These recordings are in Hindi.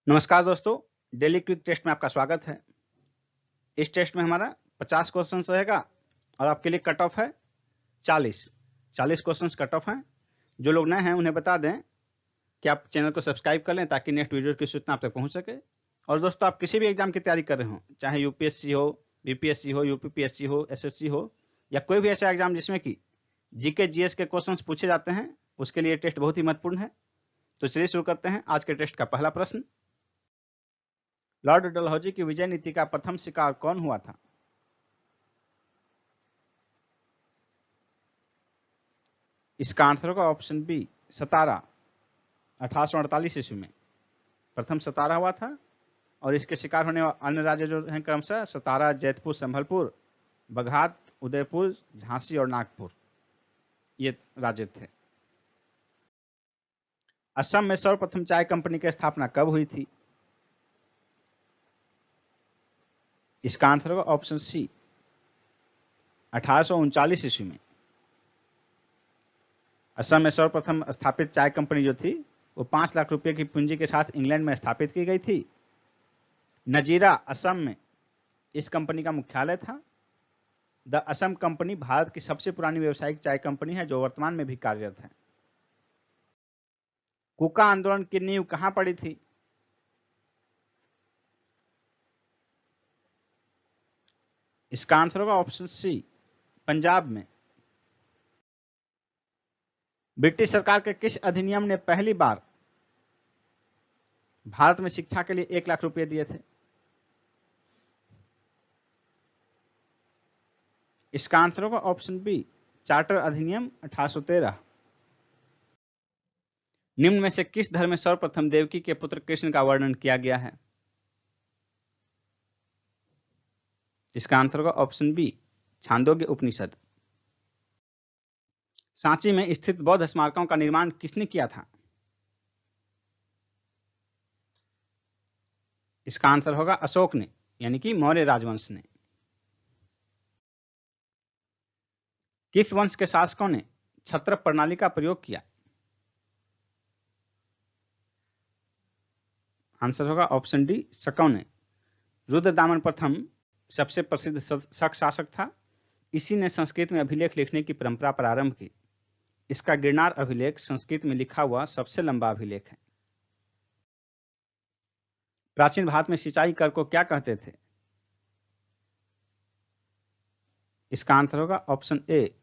नमस्कार दोस्तों, डेली क्विक टेस्ट में आपका स्वागत है। इस टेस्ट में हमारा 50 क्वेश्चंस रहेगा और आपके लिए कट ऑफ है 40 क्वेश्चंस कट ऑफ हैं। जो लोग नए हैं उन्हें बता दें कि आप चैनल को सब्सक्राइब कर लें ताकि नेक्स्ट वीडियो की सूचना आप तक पहुंच सके। और दोस्तों, आप किसी भी एग्जाम की तैयारी कर रहे हो, चाहे यूपीएससी हो, बीपीएससी हो, यूपीपीएससी हो, एसएससी हो या कोई भी ऐसा एग्जाम जिसमें कि जीके जीएस के क्वेश्चन पूछे जाते हैं, उसके लिए टेस्ट बहुत ही महत्वपूर्ण है। तो चलिए शुरू करते हैं आज के टेस्ट का पहला प्रश्न। लॉर्ड डलहौजी की विजय नीति का प्रथम शिकार कौन हुआ था? इसका आंसर होगा ऑप्शन बी, सतारा। 1848 ईस्वी में प्रथम सतारा हुआ था और इसके शिकार होने वाले अन्य राज्य जो हैं क्रमशः सतारा, जैतपुर, संभलपुर, बघात, उदयपुर, झांसी और नागपुर, ये राज्य थे। असम में सर्वप्रथम चाय कंपनी की स्थापना कब हुई थी? इसका आंसर होगा ऑप्शन सी, 1839 ईस्वी में असम में सर्वप्रथम स्थापित चाय कंपनी जो थी वो 5 लाख रुपए की पूंजी के साथ इंग्लैंड में स्थापित की गई थी। नजीरा, असम में इस कंपनी का मुख्यालय था। द असम कंपनी भारत की सबसे पुरानी व्यावसायिक चाय कंपनी है जो वर्तमान में भी कार्यरत है। कुका आंदोलन की नींव कहां पड़ी थी? इसका आंसर होगा ऑप्शन सी, पंजाब में। ब्रिटिश सरकार के किस अधिनियम ने पहली बार भारत में शिक्षा के लिए 1 लाख रुपए दिए थे? इसका आंसर होगा ऑप्शन बी, चार्टर अधिनियम 1813। निम्न में से किस धर्म में सर्वप्रथम देवकी के पुत्र कृष्ण का वर्णन किया गया है? इसका आंसर होगा ऑप्शन बी, छांदोग्य उपनिषद। सांची में स्थित बौद्ध स्मारकों का निर्माण किसने किया था? इसका आंसर होगा अशोक ने, यानी कि मौर्य राजवंश ने। किस वंश के शासकों ने छत्र प्रणाली का प्रयोग किया? आंसर होगा ऑप्शन डी, शकों ने। रुद्रदामन प्रथम सबसे प्रसिद्ध शक शासक था। इसी ने संस्कृत में अभिलेख लिखने की परंपरा प्रारंभ की। इसका गिरनार अभिलेख संस्कृत में लिखा हुआ सबसे लंबा अभिलेख है। प्राचीन भारत में सिंचाई कर को क्या कहते थे? इसका आंसर होगा ऑप्शन ए,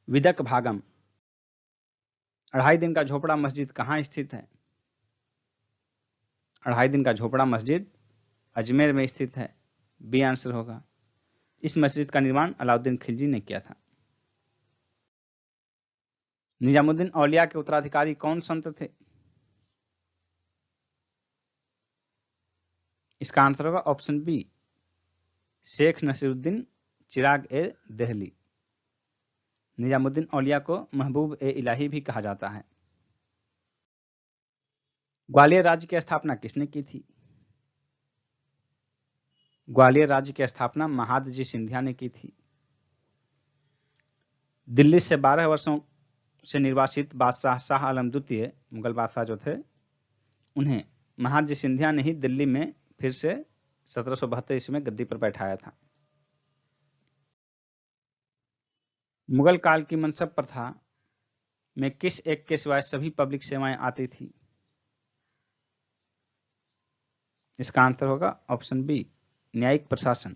विदक भागम। 2.5 दिन का झोपड़ा मस्जिद कहाँ स्थित है? 2.5 दिन का झोपड़ा मस्जिद अजमेर में स्थित है। बी आंसर होगा। इस मस्जिद का निर्माण अलाउद्दीन खिलजी ने किया था। निजामुद्दीन औलिया के उत्तराधिकारी कौन संत थे? इसका आंसर होगा ऑप्शन बी, शेख नसीरुद्दीन चिराग ए देहली। निजामुद्दीन औलिया को महबूब ए इलाही भी कहा जाता है। ग्वालियर राज्य की स्थापना किसने की थी? ग्वालियर राज्य की स्थापना महादजी सिंधिया ने की थी। दिल्ली से 12 वर्षों से निर्वासित बादशाह शाह आलम द्वितीय, मुगल बादशाह जो थे, उन्हें महादजी सिंधिया ने ही दिल्ली में फिर से 1772 ईस्वी में गद्दी पर बैठाया था। मुगल काल की मनसब प्रथा में किस एक के सिवाय सभी पब्लिक सेवाएं आती थी? इसका आंसर होगा ऑप्शन बी, न्यायिक प्रशासन।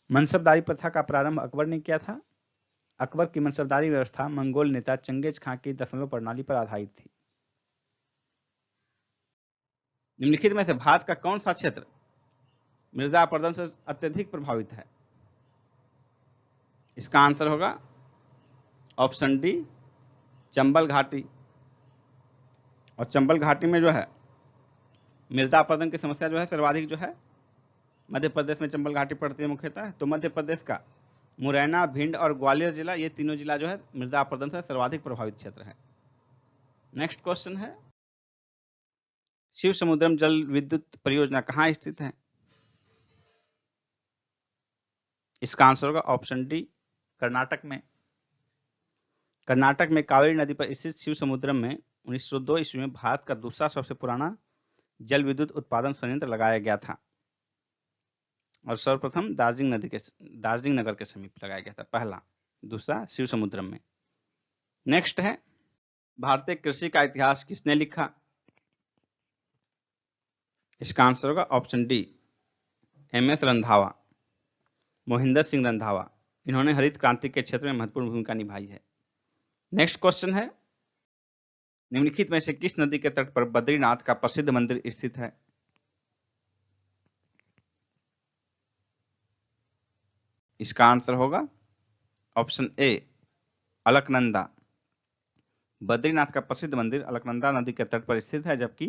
मनसबदारी प्रथा का प्रारंभ अकबर ने किया था। अकबर की मनसबदारी व्यवस्था मंगोल नेता चंगेज खां की दशमलव प्रणाली पर आधारित थी। निम्नलिखित में से भारत का कौन सा क्षेत्र मृदा अपरदन से अत्यधिक प्रभावित है? इसका आंसर होगा ऑप्शन डी, चंबल घाटी। और चंबल घाटी में जो है मृदा अपरदन की समस्या जो है सर्वाधिक जो है मध्य प्रदेश में चंबल घाटी पड़ती है मुख्यतः। तो मध्य प्रदेश का मुरैना, भिंड और ग्वालियर जिला, ये तीनों जिला जो है मृदा अपरदन से सर्वाधिक प्रभावित क्षेत्र है। नेक्स्ट क्वेश्चन है, शिव समुद्रम जल विद्युत परियोजना कहाँ स्थित है? इसका आंसर होगा ऑप्शन डी, कर्नाटक में। कर्नाटक में कावेरी नदी पर स्थित शिव समुद्रम में 1902 ईस्वी में भारत का दूसरा सबसे पुराना जल विद्युत उत्पादन संयंत्र लगाया गया था और सर्वप्रथम दार्जिलिंग नगर के समीप लगाया गया था, पहला। दूसरा शिव समुद्रम में। नेक्स्ट है, भारतीय कृषि का इतिहास किसने लिखा? इसका आंसर होगा option D, MS. Randhawa, Mohinder Singh Randhawa. इन्होंने हरित क्रांति के क्षेत्र में महत्वपूर्ण भूमिका निभाई है। नेक्स्ट क्वेश्चन है, निम्नलिखित में से किस नदी के तट पर बद्रीनाथ का प्रसिद्ध मंदिर स्थित है? इसका आंसर होगा ऑप्शन ए, अलकनंदा। बद्रीनाथ का प्रसिद्ध मंदिर अलकनंदा नदी के तट पर स्थित है, जबकि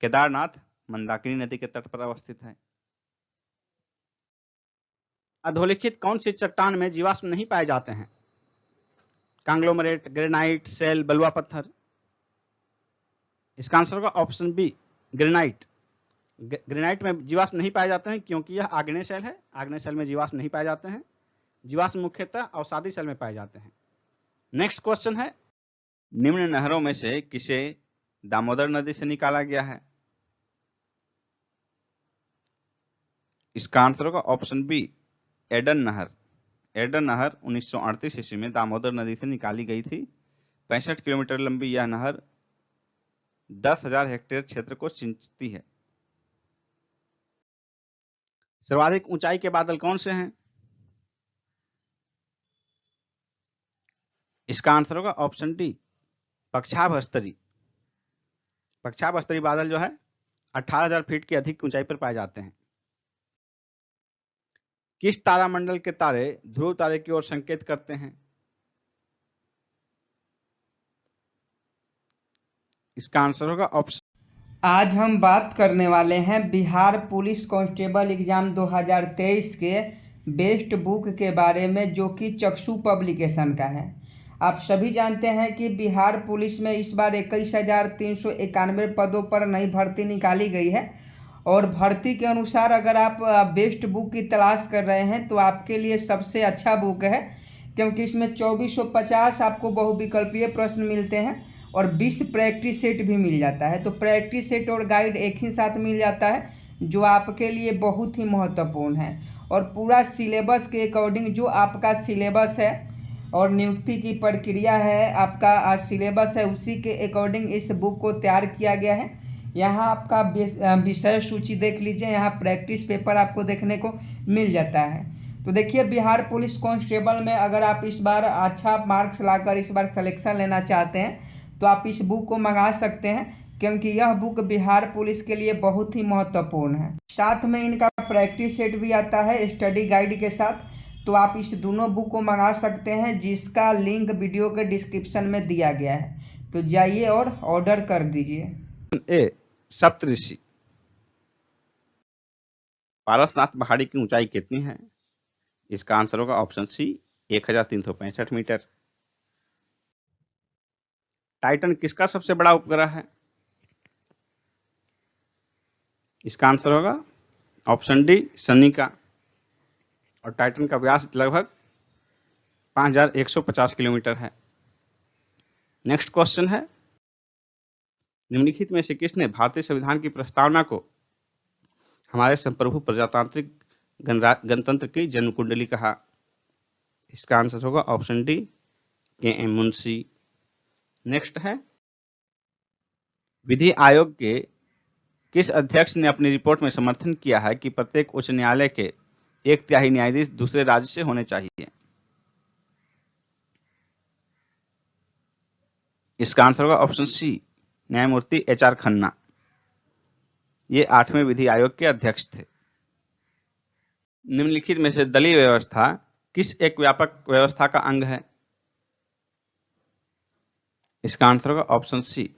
केदारनाथ मंदाकिनी नदी के तट पर अवस्थित है। अधोलिखित कौन सी चट्टान में जीवाश्म नहीं पाए जाते हैं? कांग्लोमरेट, ग्रेनाइट, सेल, बलुआ पत्थर। इसका आंसर होगा ऑप्शन बी, ग्रेनाइट। ग्रेनाइट में जीवाश्म नहीं पाए जाते हैं क्योंकि यह आग्नेय शैल है। आग्नेय शैल में जीवाश्म नहीं पाए जाते हैं। जीवाश्म मुख्यतः अवसादी शैल में पाए जाते हैं। नेक्स्ट क्वेश्चन है, निम्न नहरों में से किसे दामोदर नदी से निकाला गया है? इसका आंसर होगा ऑप्शन बी, एडन नहर। एडन नहर 1938 ईस्वी में दामोदर नदी से निकाली गई थी। 65 किलोमीटर लंबी यह नहर 10,000 हेक्टेयर क्षेत्र को सिंचती है। सर्वाधिक ऊंचाई के बादल कौन से हैं? इसका आंसर होगा ऑप्शन डी, पक्षाभ स्तरी। पक्षाभ स्तरी बादल जो है 18,000 फीट की अधिक ऊंचाई पर पाए जाते हैं। किस तारामंडल के तारे ध्रुव तारे की ओर संकेत करते हैं? इसका आंसर होगा ऑप्शन। आज हम बात करने वाले हैं बिहार पुलिस कांस्टेबल एग्जाम 2023 के बेस्ट बुक के बारे में, जो कि चक्षु पब्लिकेशन का है। आप सभी जानते हैं कि बिहार पुलिस में इस बार 21,391 पदों पर नई भर्ती निकाली गई है और भर्ती के अनुसार अगर आप बेस्ट बुक की तलाश कर रहे हैं तो आपके लिए सबसे अच्छा बुक है, क्योंकि इसमें 2450 आपको बहुविकल्पीय प्रश्न मिलते हैं और 20 प्रैक्टिस सेट भी मिल जाता है। तो प्रैक्टिस सेट और गाइड एक ही साथ मिल जाता है, जो आपके लिए बहुत ही महत्वपूर्ण है। और पूरा सिलेबस के अकॉर्डिंग जो आपका सिलेबस है और नियुक्ति की प्रक्रिया है, आपका सिलेबस है, उसी के अकॉर्डिंग इस बुक को तैयार किया गया है। यहाँ आपका विषय सूची देख लीजिए, यहाँ प्रैक्टिस पेपर आपको देखने को मिल जाता है। तो देखिए, बिहार पुलिस कांस्टेबल में अगर आप इस बार अच्छा मार्क्स लाकर इस बार सिलेक्शन लेना चाहते हैं तो आप इस बुक को मंगा सकते हैं, क्योंकि यह बुक बिहार पुलिस के लिए बहुत ही महत्वपूर्ण है। साथ में इनका प्रैक्टिस सेट भी आता है स्टडी गाइड के साथ। तो आप इस दोनों बुक को मंगा सकते हैं, जिसका लिंक वीडियो के डिस्क्रिप्शन में दिया गया है। तो जाइए और ऑर्डर कर दीजिए। ए, सप्तऋषि। पारसनाथ पहाड़ी की ऊंचाई कितनी है? इसका आंसर होगा ऑप्शन सी, 1365 मीटर। टाइटन किसका सबसे बड़ा उपग्रह है? इसका आंसर होगा ऑप्शन डी, शनि का। और टाइटन का व्यास लगभग 5150 किलोमीटर है। नेक्स्ट क्वेश्चन है, निम्नलिखित में से किसने भारतीय संविधान की प्रस्तावना को हमारे संप्रभु प्रजातांत्रिक गणतंत्र की जन्म कुंडली कहा? इसका आंसर होगा option D, KM. Munshi. Next है, विधि आयोग के किस अध्यक्ष ने अपनी रिपोर्ट में समर्थन किया है कि प्रत्येक उच्च न्यायालय के 1/3 न्यायाधीश दूसरे राज्य से होने चाहिए? इसका आंसर होगा ऑप्शन सी, न्यायमूर्ति एच.आर. खन्ना। ये 8वें विधि आयोग के अध्यक्ष थे। निम्नलिखित में से दलीय व्यवस्था किस एक व्यापक व्यवस्था का अंग है? इसका आंसर होगा ऑप्शन सी,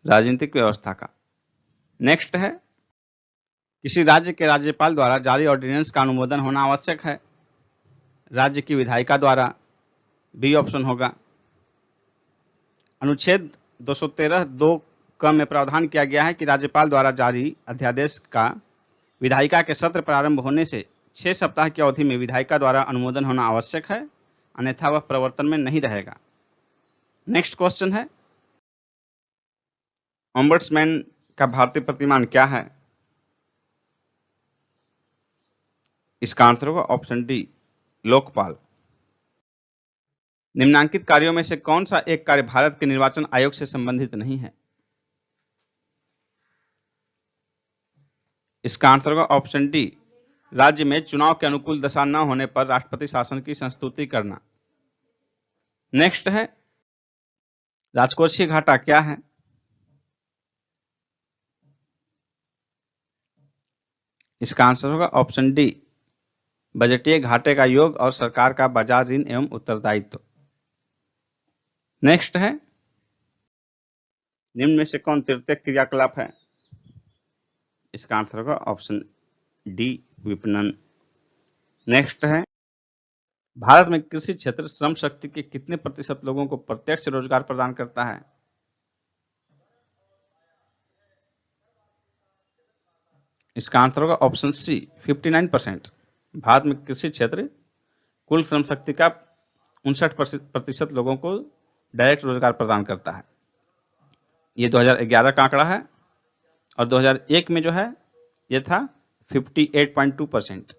राजनीतिक व्यवस्था का। नेक्स्ट है, किसी राज्य के राज्यपाल द्वारा जारी ऑर्डिनेंस का अनुमोदन होना आवश्यक है? राज्य की विधायिका द्वारा, बी ऑप्शन होगा। अनुच्छेद 213(2) क में प्रावधान किया गया है कि राज्यपाल द्वारा जारी अध्यादेश का विधायिका के सत्र प्रारंभ होने से 6 सप्ताह की अवधि में विधायिका द्वारा अनुमोदन होना आवश्यक है, अन्यथा वह प्रवर्तन में नहीं रहेगा। नेक्स्ट क्वेश्चन है, ओम्बड्समैन का भारतीय प्रतिमान क्या है? इसका आंसर होगा ऑप्शन डी, लोकपाल। निम्नांकित कार्यों में से कौन सा एक कार्य भारत के निर्वाचन आयोग से संबंधित नहीं है? इसका आंसर होगा ऑप्शन डी, राज्य में चुनाव के अनुकूल दशा न होने पर राष्ट्रपति शासन की संस्तुति करना। नेक्स्ट है, राजकोषीय घाटा क्या है? इसका आंसर होगा ऑप्शन डी, बजटीय घाटे का योग और सरकार का बाजार ऋण एवं उत्तरदायित्व। नेक्स्ट है, निम्न में से कौन तृतीय क्रियाकलाप है? इसका आंसर होगा ऑप्शन डी, विपणन। नेक्स्ट है, भारत में कृषि क्षेत्र श्रम शक्ति के कितने प्रतिशत लोगों को प्रत्यक्ष रोजगार प्रदान करता है? इसका आंसर होगा ऑप्शन सी, 59%। भारत में कृषि क्षेत्र कुल श्रम शक्ति का 59% लोगों को डायरेक्ट रोजगार प्रदान करता है। ये 2011 का आंकड़ा है और 2001 में जो है ये था 58.2%।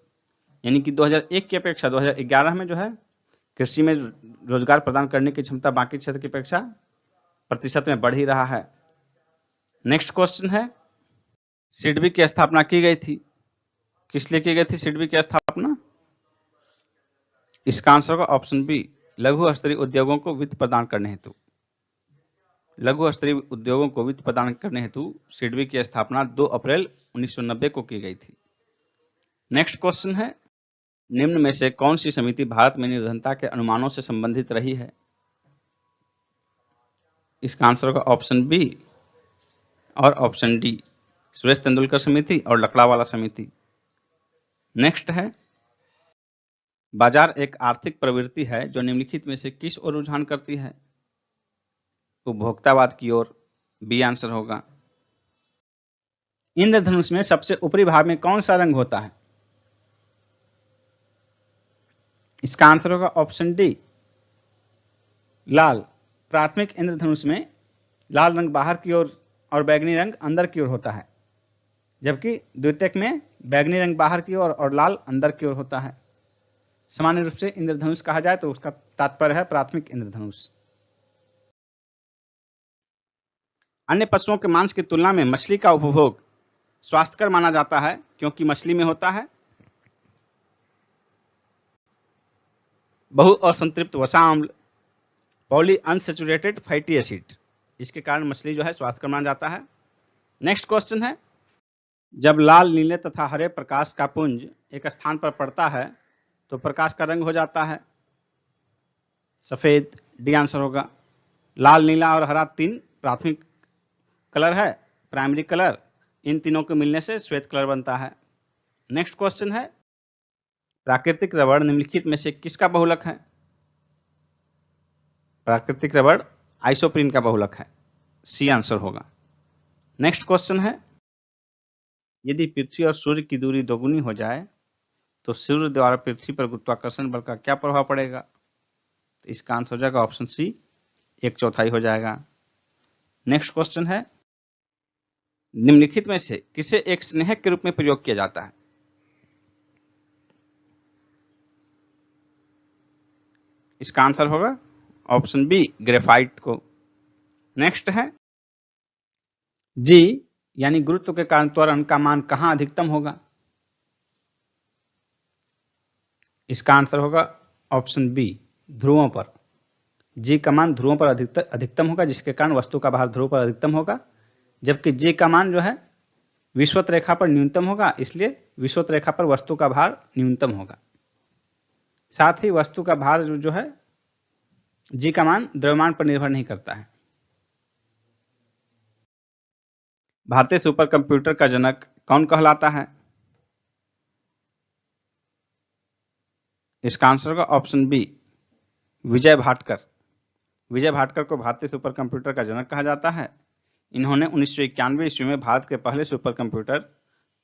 यानी कि 2001 की अपेक्षा 2011 में जो है कृषि में रोजगार प्रदान करने की क्षमता बाकी क्षेत्र की अपेक्षा प्रतिशत में बढ़ ही रहा है। नेक्स्ट क्वेश्चन है, सिडबी की स्थापना की गई थी, किस लिए की गई थी सिडबी की स्थापना? इसका आंसर होगा ऑप्शन बी, लघु स्तरीय उद्योगों को वित्त प्रदान करने हेतु। लघु स्तरीय उद्योगों को वित्त प्रदान करने हेतु सिडबी की स्थापना 2 अप्रैल 1990 को की गई थी। नेक्स्ट क्वेश्चन है, निम्न में से कौन सी समिति भारत में निर्धनता के अनुमानों से संबंधित रही है? इसका आंसर होगा ऑप्शन बी और ऑप्शन डी, सुरेश तेंदुलकर समिति और लकड़ावाला समिति। नेक्स्ट है, बाजार एक आर्थिक प्रवृत्ति है जो निम्नलिखित में से किस ओर रुझान करती है? उपभोक्तावाद की ओर। बी आंसर होगा। इंद्रधनुष में सबसे ऊपरी भाग में कौन सा रंग होता है? इसका आंसर होगा ऑप्शन डी, लाल। प्राथमिक इंद्रधनुष में लाल रंग बाहर की ओर और बैगनी रंग अंदर की ओर होता है, जबकि द्वितीयक में बैगनी रंग बाहर की ओर और लाल अंदर की ओर होता है। सामान्य रूप से इंद्रधनुष कहा जाए तो उसका तात्पर्य है प्राथमिक इंद्रधनुष। अन्य पशुओं के मांस की तुलना में मछली का उपभोग स्वास्थ्यकर माना जाता है क्योंकि मछली में होता है बहु असंतृप्त वसा अम्ल, पॉली अनसैचुरेटेड फैटी एसिड। इसके कारण मछली जो है स्वास्थ्यकर माना जाता है। नेक्स्ट क्वेश्चन है, जब लाल, नीले तथा हरे प्रकाश का पुंज एक स्थान पर पड़ता है तो प्रकाश का रंग हो जाता है सफेद। डी आंसर होगा। लाल, नीला और हरा 3 प्राथमिक कलर है, प्राइमरी कलर। इन तीनों के मिलने से श्वेत कलर बनता है। नेक्स्ट क्वेश्चन है, प्राकृतिक रबड़ निम्नलिखित में से किसका बहुलक है? प्राकृतिक रबड़ आइसोप्रीन का बहुलक है। सी आंसर होगा। नेक्स्ट क्वेश्चन है, यदि पृथ्वी और सूर्य की दूरी दोगुनी हो जाए तो सूर्य द्वारा पृथ्वी पर गुरुत्वाकर्षण बल का क्या प्रभाव पड़ेगा? तो इसका आंसर हो जाएगा ऑप्शन सी, 1/4 हो जाएगा। नेक्स्ट क्वेश्चन है, निम्नलिखित में से किसे एक स्नेहक के रूप में प्रयोग किया जाता है? इसका आंसर होगा ऑप्शन बी, ग्रेफाइट को। नेक्स्ट है, जी यानी गुरुत्व के कारण त्वरण का मान कहां अधिकतम होगा? इसका आंसर होगा ऑप्शन बी, ध्रुवों पर। जी का मान ध्रुवों पर अधिकतम होगा, जिसके कारण वस्तु का भार ध्रुव पर अधिकतम होगा, जबकि जी का मान जो है विषुवत रेखा पर न्यूनतम होगा, इसलिए विषुवत रेखा पर वस्तु का भार न्यूनतम होगा। साथ ही वस्तु का भार जो है जी का मान द्रव्यमान पर निर्भर नहीं करता है। भारतीय सुपर कंप्यूटर का जनक कौन कहलाता है? इसका आंसर होगा ऑप्शन बी, विजय भाटकर। विजय भाटकर को भारतीय सुपर कंप्यूटर का जनक कहा जाता है। इन्होंने 1991 ईस्वी में भारत के पहले सुपर कंप्यूटर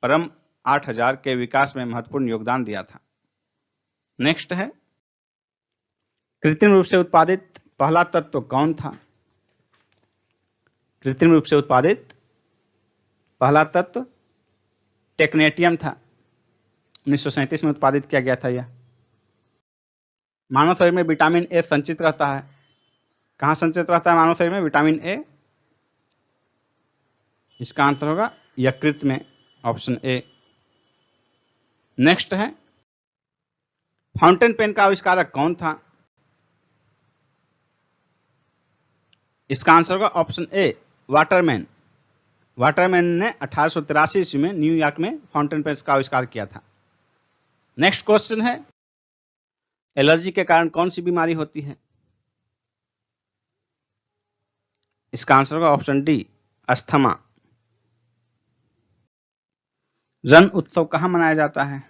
परम 8000 के विकास में महत्वपूर्ण योगदान दिया था। नेक्स्ट है, कृत्रिम रूप से उत्पादित पहला तत्व कौन था? कृत्रिम रूप से उत्पादित पहला तत्व टेक्नेटियम था, 1937 में उत्पादित किया गया था यह। मानव शरीर में विटामिन ए संचित रहता है। कहाँ संचित रहता है मानव शरीर में विटामिन ए? इसका आंसर होगा यकृत में, ऑप्शन ए। नेक्स्ट है, फाउंटेन पेन का आविष्कारक कौन था? इसका आंसर होगा ऑप्शन ए, वाटरमैन। वाटरमैन ने 1883 ईस्वी में न्यूयॉर्क में फाउंटेन पेन का आविष्कार किया था। नेक्स्ट क्वेश्चन है, एलर्जी के कारण कौन सी बीमारी होती है? इसका आंसर होगा ऑप्शन डी, अस्थमा। रण उत्सव कहाँ मनाया जाता है?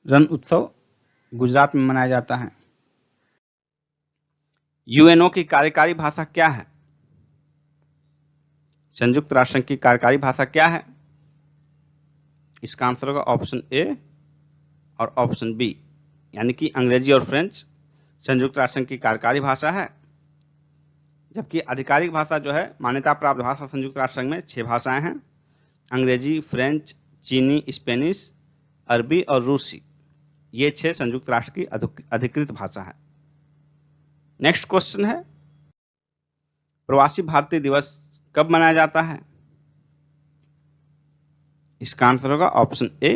रण उत्सव गुजरात में मनाया जाता है। यूएनओ की कार्यकारी भाषा क्या है? संयुक्त राष्ट्र संघ की कार्यकारी भाषा क्या है? इसका आंसर होगा ऑप्शन ए और ऑप्शन बी, यानी कि अंग्रेजी और फ्रेंच संयुक्त राष्ट्र संघ की कार्यकारी भाषा है, जबकि आधिकारिक भाषा जो है, मान्यता प्राप्त भाषा संयुक्त राष्ट्र संघ में 6 भाषाएं हैं, अंग्रेजी, फ्रेंच, चीनी, स्पेनिश, अरबी और रूसी। ये 6 संयुक्त राष्ट्र की अधिकृत भाषा है। नेक्स्ट क्वेश्चन है, प्रवासी भारतीय दिवस कब मनाया जाता है? इसका आंसर होगा ऑप्शन ए,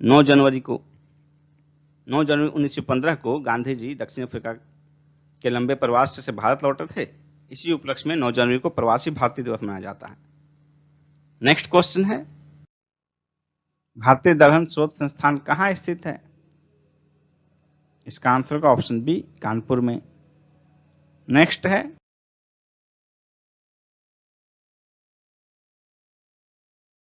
9 जनवरी को। 9 जनवरी 1915 को गांधी जी दक्षिण अफ्रीका के लंबे प्रवास से भारत लौटे थे। इसी उपलक्ष्य में 9 जनवरी को प्रवासी भारतीय दिवस मनाया जाता है। नेक्स्ट क्वेश्चन है, भारतीय दलहन शोध संस्थान कहाँ स्थित है? इसका आंसर होगा ऑप्शन बी, कानपुर में। नेक्स्ट है,